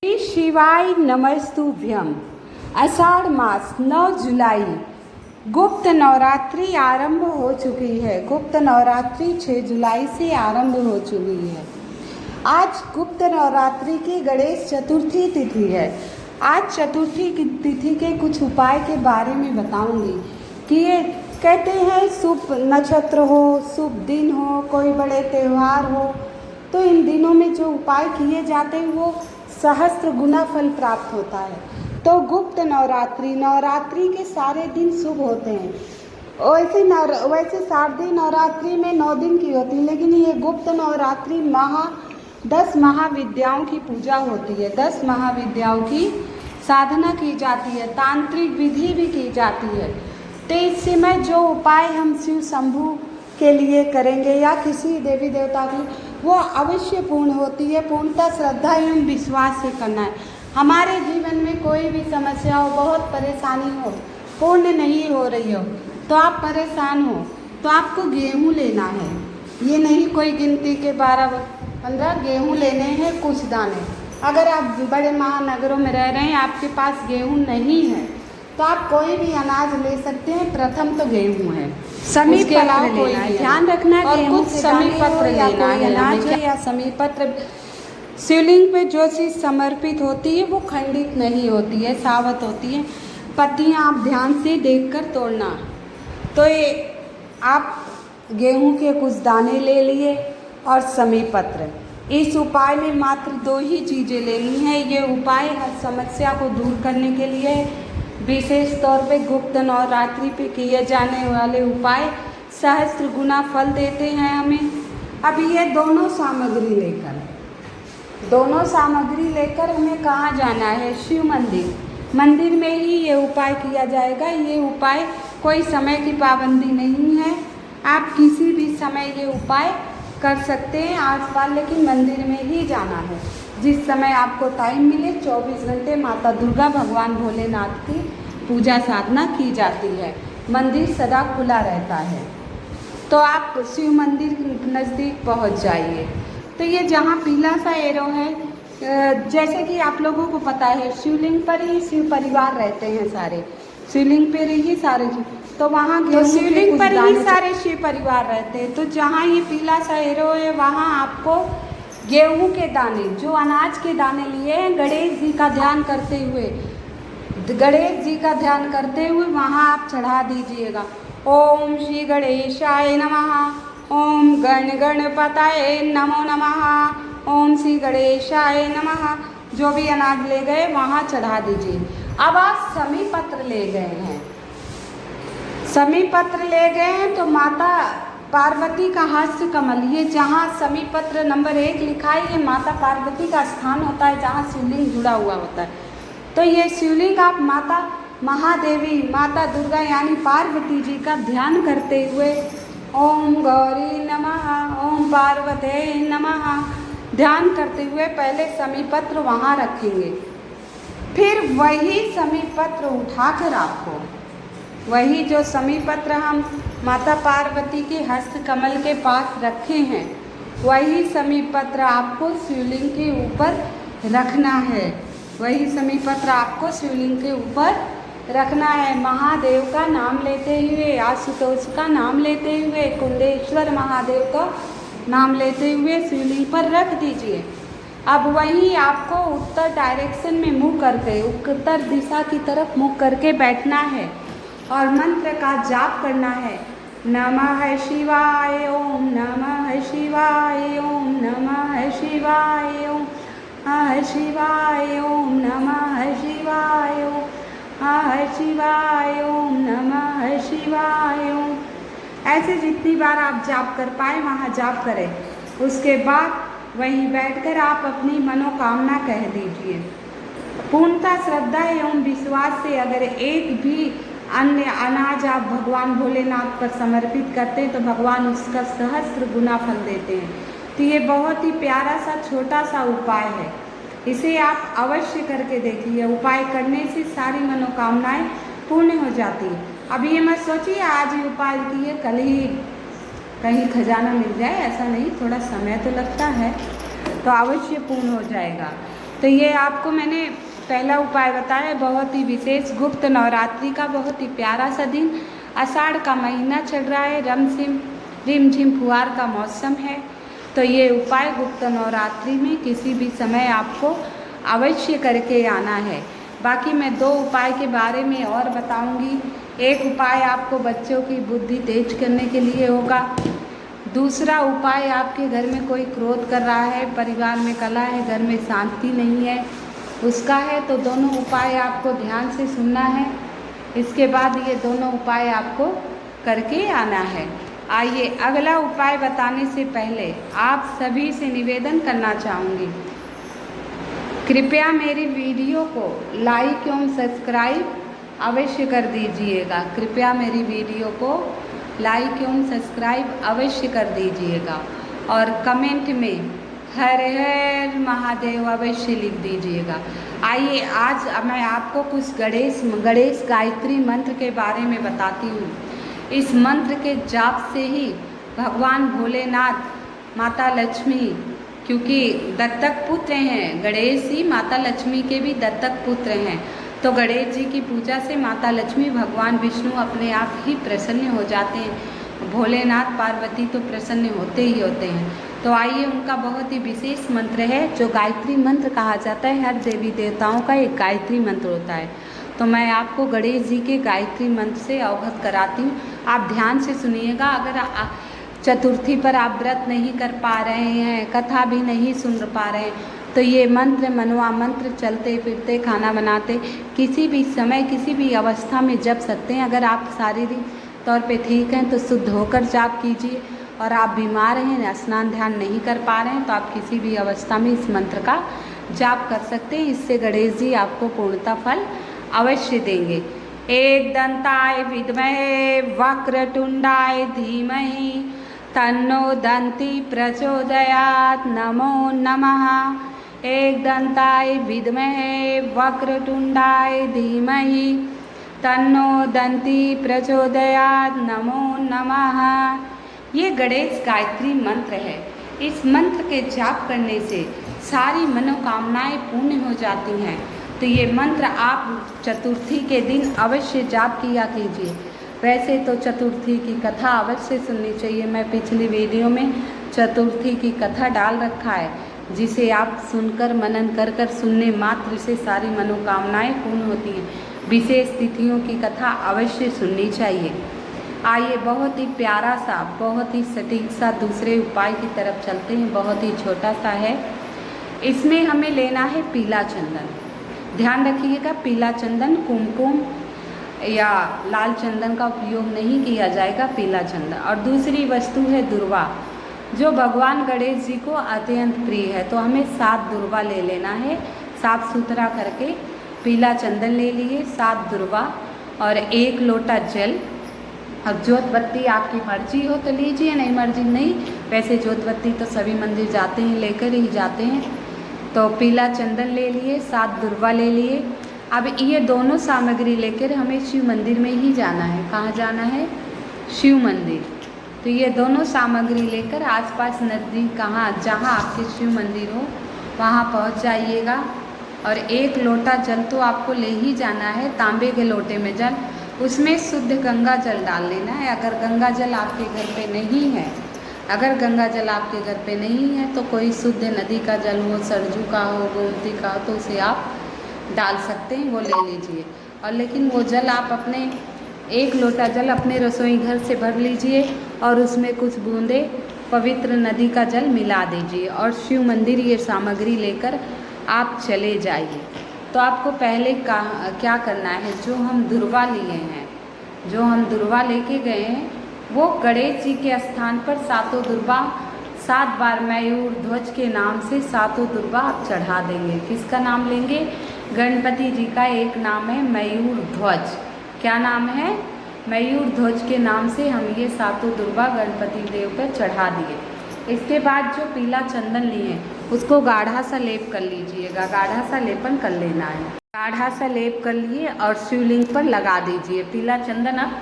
श्री शिवाय नमस्तुभ्यम। आषाढ़ मास 9 जुलाई गुप्त नवरात्रि आरंभ हो चुकी है। गुप्त नवरात्रि 6 जुलाई से आरंभ हो चुकी है। आज गुप्त नवरात्रि की गणेश चतुर्थी तिथि है। आज चतुर्थी की तिथि के कुछ उपाय के बारे में बताऊंगी कि ये कहते हैं शुभ नक्षत्र हो, शुभ दिन हो, कोई बड़े त्यौहार हो तो इन दिनों में जो उपाय किए जाते हैं वो सहस्त्र गुना फल प्राप्त होता है। तो गुप्त नवरात्रि के सारे दिन शुभ होते हैं। वैसे शारदीय नवरात्रि में 9 दिन की होती है, लेकिन ये गुप्त नवरात्रि 10 महाविद्याओं की पूजा होती है। 10 महाविद्याओं की साधना की जाती है, तांत्रिक विधि भी की जाती है। तो इस समय जो उपाय हम शिव शंभू के लिए करेंगे या किसी देवी देवता की, वो अवश्य पूर्ण होती है। पूर्णतः श्रद्धा एवं विश्वास से करना है। हमारे जीवन में कोई भी समस्या हो, बहुत परेशानी हो, पूर्ण नहीं हो रही हो तो आप परेशान हो तो आपको गेहूँ लेना है। ये नहीं कोई गिनती के 12-15 गेहूँ लेने हैं, कुछ दाने। अगर आप बड़े महानगरों में रह रहे हैं, आपके पास गेहूँ नहीं है तो आप कोई भी अनाज ले सकते हैं। प्रथम तो गेहूँ है, समी पत्र लेना है, ध्यान रखना है। और कुछ समी पत्र लेना है, अनाज या समी पत्र। शिवलिंग पे जो चीज़ समर्पित होती है वो खंडित नहीं होती है, सावत होती है। पत्तियाँ आप ध्यान से देखकर तोड़ना। तो ये आप गेहूँ के कुछ दाने ले लिए और समी पत्र। इस उपाय में मात्र 2 ही चीज़ें लेनी है। ये उपाय हर समस्या को दूर करने के लिए विशेष तौर पे गुप्त नवरात्रि पे किए जाने वाले उपाय सहस्त्र गुना फल देते हैं हमें। अब ये दोनों सामग्री लेकर हमें कहाँ जाना है? शिव मंदिर में ही ये उपाय किया जाएगा। ये उपाय कोई समय की पाबंदी नहीं है, आप किसी भी समय ये उपाय कर सकते हैं आसपास, लेकिन मंदिर में ही जाना है। जिस समय आपको टाइम मिले 24 घंटे माता दुर्गा, भगवान भोलेनाथ की पूजा साधना की जाती है। मंदिर सदा खुला रहता है। तो आप शिव मंदिर नज़दीक पहुंच जाइए। तो ये जहाँ पीला सा एरो है, जैसे कि आप लोगों को पता है शिवलिंग पर ही शिव परिवार रहते हैं सारे, शिवलिंग पर ही सारे, तो वहाँ शिवलिंग पर ही सारे शिव परिवार रहते हैं। तो जहाँ ये पीला सा एरो है वहाँ आपको गेहूँ के दाने, जो अनाज के दाने लिए हैं, गणेश जी का ध्यान करते हुए वहाँ आप चढ़ा दीजिएगा। ओम श्री गणेशाय नमः, ओम गणपतये नमो नमः, ओम श्री गणेशाय नमः। जो भी अनाज ले गए वहाँ चढ़ा दीजिए। अब आप समी पत्र ले गए हैं तो माता पार्वती का हास्य कमल, ये जहाँ समी पत्र नंबर 1 लिखा है, ये माता पार्वती का स्थान होता है जहाँ शिवलिंग जुड़ा हुआ होता है। तो ये शिवलिंग आप माता महादेवी, माता दुर्गा यानी पार्वती जी का ध्यान करते हुए ओम गौरी नमः, ओम पार्वते नमः ध्यान करते हुए पहले समी पत्र वहाँ रखेंगे। फिर वही समी पत्र उठाकर आपको, वही जो समी पत्र हम माता पार्वती के हस्त कमल के पास रखे हैं, वही समी पत्र आपको शिवलिंग के ऊपर रखना है। वही समी पत्र आपको शिवलिंग के ऊपर रखना है। महादेव का नाम लेते हुए, आशुतोष का नाम लेते हुए, कुंडेश्वर महादेव का नाम लेते हुए शिवलिंग पर रख दीजिए। अब वहीं आपको उत्तर डायरेक्शन में मुँह करके, उत्तर दिशा की तरफ मुँह करके बैठना है और मंत्र का जाप करना है। नमः शिवाय ओम, नमः शिवाय ओम, नमः शिवाय ओम, नमः शिवाय ओम, नमः शिवाय ओम, नमः शिवाय ओम, नमः शिवाय ओम। ऐसे जितनी बार आप जाप कर पाए वहाँ जाप करें। उसके बाद वहीं बैठकर आप अपनी मनोकामना कह दीजिए। पूर्णतः श्रद्धा एवं विश्वास से अगर एक भी अन्य अनाज आप भगवान भोलेनाथ पर समर्पित करते हैं तो भगवान उसका सहस्त्र गुना फल देते हैं। तो ये बहुत ही प्यारा सा छोटा सा उपाय है, इसे आप अवश्य करके देखिए। उपाय करने से सारी मनोकामनाएं पूर्ण हो जाती है। अब ये मत सोचिए आज ही उपाय किए कल ही कहीं खजाना मिल जाए, ऐसा नहीं, थोड़ा समय तो लगता है, तो अवश्य पूर्ण हो जाएगा। तो ये आपको मैंने पहला उपाय बताया, बहुत ही विशेष गुप्त नवरात्रि का बहुत ही प्यारा सा दिन। आषाढ़ का महीना चल रहा है, रिमझिम फुहार का मौसम है। तो ये उपाय गुप्त नवरात्रि में किसी भी समय आपको अवश्य करके आना है। बाकी मैं 2 उपाय के बारे में और बताऊंगी। एक उपाय आपको बच्चों की बुद्धि तेज करने के लिए होगा। दूसरा उपाय आपके घर में कोई क्रोध कर रहा है, परिवार में कलह है, घर में शांति नहीं है, उसका है। तो दोनों उपाय आपको ध्यान से सुनना है। इसके बाद ये दोनों उपाय आपको करके आना है। आइए अगला उपाय बताने से पहले आप सभी से निवेदन करना चाहूँगी, कृपया मेरी वीडियो को लाइक एवं सब्सक्राइब अवश्य कर दीजिएगा। कृपया मेरी वीडियो को लाइक एवं सब्सक्राइब अवश्य कर दीजिएगा और कमेंट में हर हर महादेव अवश्य लिख दीजिएगा। आइए आज मैं आपको कुछ गणेश गायत्री मंत्र के बारे में बताती हूँ। इस मंत्र के जाप से ही भगवान भोलेनाथ, माता लक्ष्मी, क्योंकि दत्तक पुत्र हैं, गणेश जी माता लक्ष्मी के भी दत्तक पुत्र हैं, तो गणेश जी की पूजा से माता लक्ष्मी, भगवान विष्णु अपने आप ही प्रसन्न हो जाते हैं। भोलेनाथ, पार्वती तो प्रसन्न होते ही होते हैं। तो आइए उनका बहुत ही विशेष मंत्र है जो गायत्री मंत्र कहा जाता है। हर देवी देवताओं का एक गायत्री मंत्र होता है। तो मैं आपको गणेश जी के गायत्री मंत्र से अवगत कराती हूँ। आप ध्यान से सुनिएगा। अगर चतुर्थी पर आप व्रत नहीं कर पा रहे हैं, कथा भी नहीं सुन पा रहे हैं, तो ये मंत्र, मनवा मंत्र चलते फिरते, खाना बनाते, किसी भी समय, किसी भी अवस्था में जप सकते हैं। अगर आप शारीरिक तौर पे ठीक हैं तो शुद्ध होकर जाप कीजिए, और आप बीमार हैं, स्नान ध्यान नहीं कर पा रहे हैं, तो आप किसी भी अवस्था में इस मंत्र का जाप कर सकते हैं। इससे गणेश जी आपको पूर्णतः फल अवश्य देंगे। एक दंताय विद्महे वक्रतुंडाय धीमहि तन्नो दंती प्रचोदयात्। नमो नमः। एक दंताय विद्महे वक्रतुंडाय धीमहि तन्नो दंती प्रचोदयात्। नमो नमः। ये गणेश गायत्री मंत्र है। इस मंत्र के जाप करने से सारी मनोकामनाएं पूर्ण हो जाती हैं। तो ये मंत्र आप चतुर्थी के दिन अवश्य जाप किया कीजिए। वैसे तो चतुर्थी की कथा अवश्य सुननी चाहिए। मैं पिछली वीडियो में चतुर्थी की कथा डाल रखा है, जिसे आप सुनकर मनन कर सुनने मात्र से सारी मनोकामनाएं पूर्ण होती हैं। विशेष तिथियों की कथा अवश्य सुननी चाहिए। आइए बहुत ही प्यारा सा, बहुत ही सटीक सा दूसरे उपाय की तरफ चलते हैं। बहुत ही छोटा सा है। इसमें हमें लेना है पीला चंदन। ध्यान रखिएगा, पीला चंदन, कुमकुम या लाल चंदन का उपयोग नहीं किया जाएगा, पीला चंदन। और दूसरी वस्तु है दुर्वा, जो भगवान गणेश जी को अत्यंत प्रिय है। तो हमें 7 दुर्वा ले लेना है। साफ सुथरा करके पीला चंदन ले लिए, 7 दुर्वा और 1 लोटा जल। और जोत बत्ती आपकी मर्जी हो तो लीजिए, नहीं मर्जी नहीं। वैसे जोत बत्ती तो सभी मंदिर जाते हैं, लेकर ही जाते हैं। तो पीला चंदन ले लिए, 7 दुर्वा ले लिए। अब ये दोनों सामग्री लेकर हमें शिव मंदिर में ही जाना है। कहाँ जाना है? शिव मंदिर। तो ये दोनों सामग्री लेकर आसपास नज़दीक जहाँ आपके शिव मंदिर हो वहाँ पहुँच जाइएगा। और 1 लोटा जल तो आपको ले ही जाना है, तांबे के लोटे में जल। उसमें शुद्ध गंगा जल डाल लेना है। अगर गंगा जल आपके घर पे नहीं है, तो कोई शुद्ध नदी का जल हो, सरजू का हो, गोमती का हो, तो उसे आप डाल सकते हैं, वो ले लीजिए। और लेकिन वो जल आप अपने 1 लोटा जल अपने रसोई घर से भर लीजिए और उसमें कुछ बूंदे पवित्र नदी का जल मिला दीजिए और शिव मंदिर ये सामग्री लेकर आप चले जाइए। तो आपको पहले क्या करना है, जो हम दुर्वा लेके गए हैं, वो गणेश जी के स्थान पर 7 दुर्वा 7 बार मयूर ध्वज के नाम से 7 दुर्वा आप चढ़ा देंगे। किसका नाम लेंगे? गणपति जी का एक नाम है मयूर ध्वज। क्या नाम है? मयूर ध्वज के नाम से हम ये 7 दुर्वा गणपति देव पर चढ़ा दिए। इसके बाद जो पीला चंदन लिए उसको गाढ़ा सा लेप कर लीजिएगा। गाढ़ा सा लेपन कर लेना है। गाढ़ा सा लेप कर लिए और शिवलिंग पर लगा दीजिए। पीला चंदन आप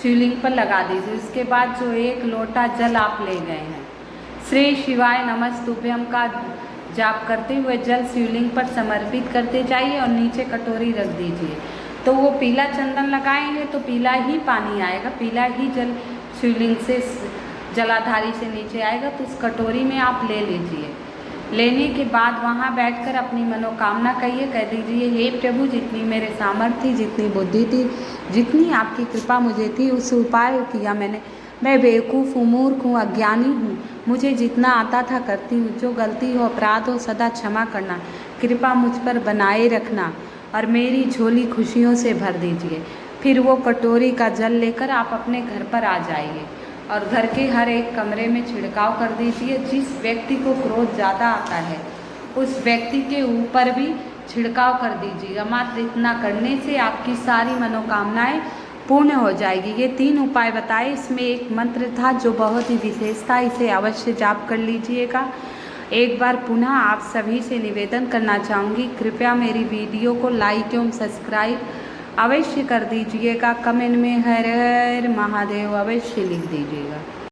शिवलिंग पर लगा दीजिए। उसके बाद जो 1 लोटा जल आप ले गए हैं, श्री शिवाय नमस्तुभ्यम का जाप करते हुए जल शिवलिंग पर समर्पित करते जाइए और नीचे कटोरी रख दीजिए। तो वो पीला चंदन लगाएंगे तो पीला ही पानी आएगा, पीला ही जल शिवलिंग से जलाधारी से नीचे आएगा। तो उस कटोरी में आप ले लीजिए। लेने के बाद वहाँ बैठकर अपनी मनोकामना कहिए, कह दीजिए, हे प्रभु, जितनी मेरे सामर्थ्य, जितनी बुद्धि थी, जितनी आपकी कृपा मुझे थी, उस उपाय किया मैंने। मैं बेवकूफ़ हूँ, मूर्ख हूँ, अज्ञानी हूँ, मुझे जितना आता था करती हूँ। जो गलती हो, अपराध हो, सदा क्षमा करना, कृपा मुझ पर बनाए रखना और मेरी झोली खुशियों से भर दीजिए। फिर वो कटोरी का जल लेकर आप अपने घर पर आ जाइए और घर के हर एक कमरे में छिड़काव कर दीजिए। जिस व्यक्ति को क्रोध ज़्यादा आता है उस व्यक्ति के ऊपर भी छिड़काव कर दीजिएगा। मात्र इतना करने से आपकी सारी मनोकामनाएं पूर्ण हो जाएगी। ये 3 उपाय बताए, इसमें एक मंत्र था जो बहुत ही विशेष था, इसे अवश्य जाप कर लीजिएगा। एक बार पुनः आप सभी से निवेदन करना चाहूँगी, कृपया मेरी वीडियो को लाइक एवं सब्सक्राइब अवश्य कर दीजिएगा। कमेंट में हर हर महादेव अवश्य लिख दीजिएगा।